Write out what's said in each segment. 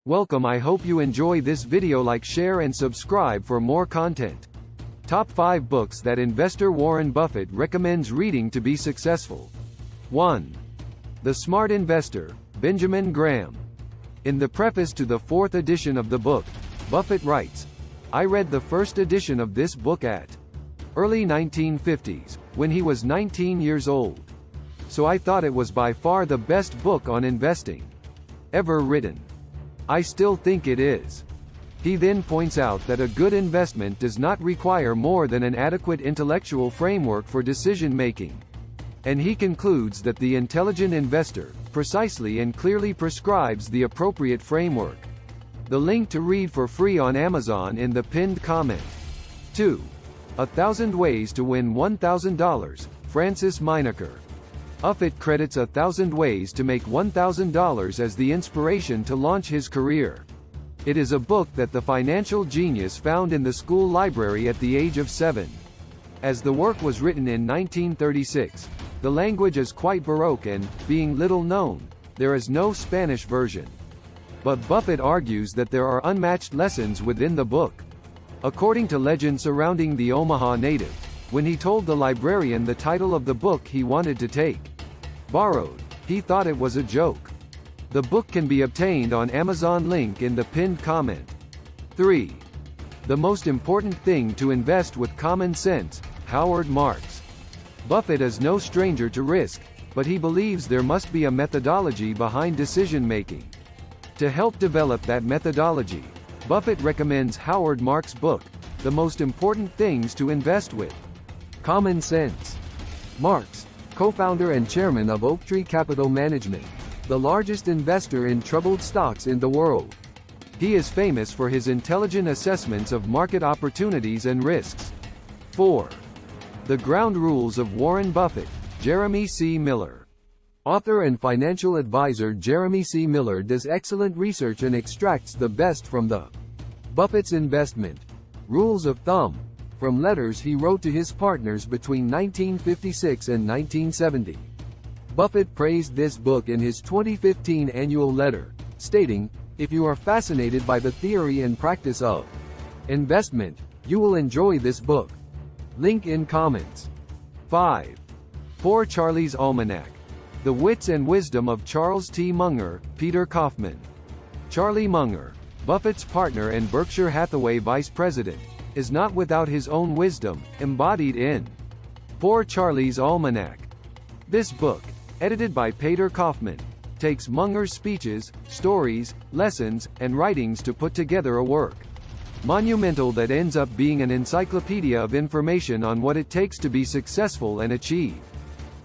Welcome. I hope you enjoy this video. Like, share and subscribe for more content. Top 5 books that investor Warren Buffett recommends reading to be successful. 1. The Smart Investor, Benjamin Graham. In the preface to the 4th edition of the book, Buffett writes, "I read the first edition of this book at early 1950s, when he was 19 years old. So I thought it was by far the best book on investing ever written. I still think it is." He then points out that a good investment does not require more than an adequate intellectual framework for decision-making. And he concludes that the intelligent investor precisely and clearly prescribes the appropriate framework. The link to read for free on Amazon in the pinned comment. 2. 1,000 Ways to Win $1,000, Francis Meinaker. Buffett credits 1,000 Ways to Make $1,000 as the inspiration to launch his career. It is a book that the financial genius found in the school library at the age of 7. As the work was written in 1936, the language is quite Baroque and, being little known, there is no Spanish version. But Buffett argues that there are unmatched lessons within the book. According to legend surrounding the Omaha native, when he told the librarian the title of the book he wanted to take borrowed, he thought it was a joke. The book can be obtained on Amazon, link in the pinned comment. 3. The Most Important Thing to Invest with Common Sense, Howard Marks. Buffett is no stranger to risk, but he believes there must be a methodology behind decision-making. To help develop that methodology, Buffett recommends Howard Marks' book, The Most Important Things to Invest with Common Sense. Marks, co-founder and chairman of Oaktree Capital Management, the largest investor in troubled stocks in the world. He is famous for his intelligent assessments of market opportunities and risks. 4. The Ground Rules of Warren Buffett, Jeremy C. Miller. Author and financial advisor Jeremy C. Miller does excellent research and extracts the best from the Buffett's investment rules of thumb from letters he wrote to his partners between 1956 and 1970. Buffett praised this book in his 2015 annual letter, stating, "If you are fascinated by the theory and practice of investment, you will enjoy this book." Link in comments. 5. Poor Charlie's Almanac. The Wits and Wisdom of Charles T. Munger, Peter Kaufman. Charlie Munger, Buffett's partner and Berkshire Hathaway vice president, is not without his own wisdom, embodied in Poor Charlie's Almanac. This book, edited by Peter Kaufman, takes Munger's speeches, stories, lessons, and writings to put together a work monumental that ends up being an encyclopedia of information on what it takes to be successful and achieve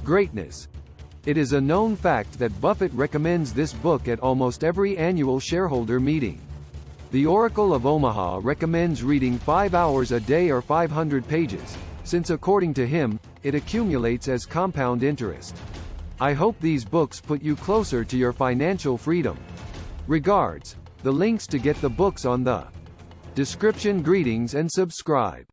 greatness. It is a known fact that Buffett recommends this book at almost every annual shareholder meeting. The Oracle of Omaha recommends reading 5 hours a day or 500 pages, since according to him, it accumulates as compound interest. I hope these books put you closer to your financial freedom. Regards. The links to get the books on the description. Greetings and subscribe.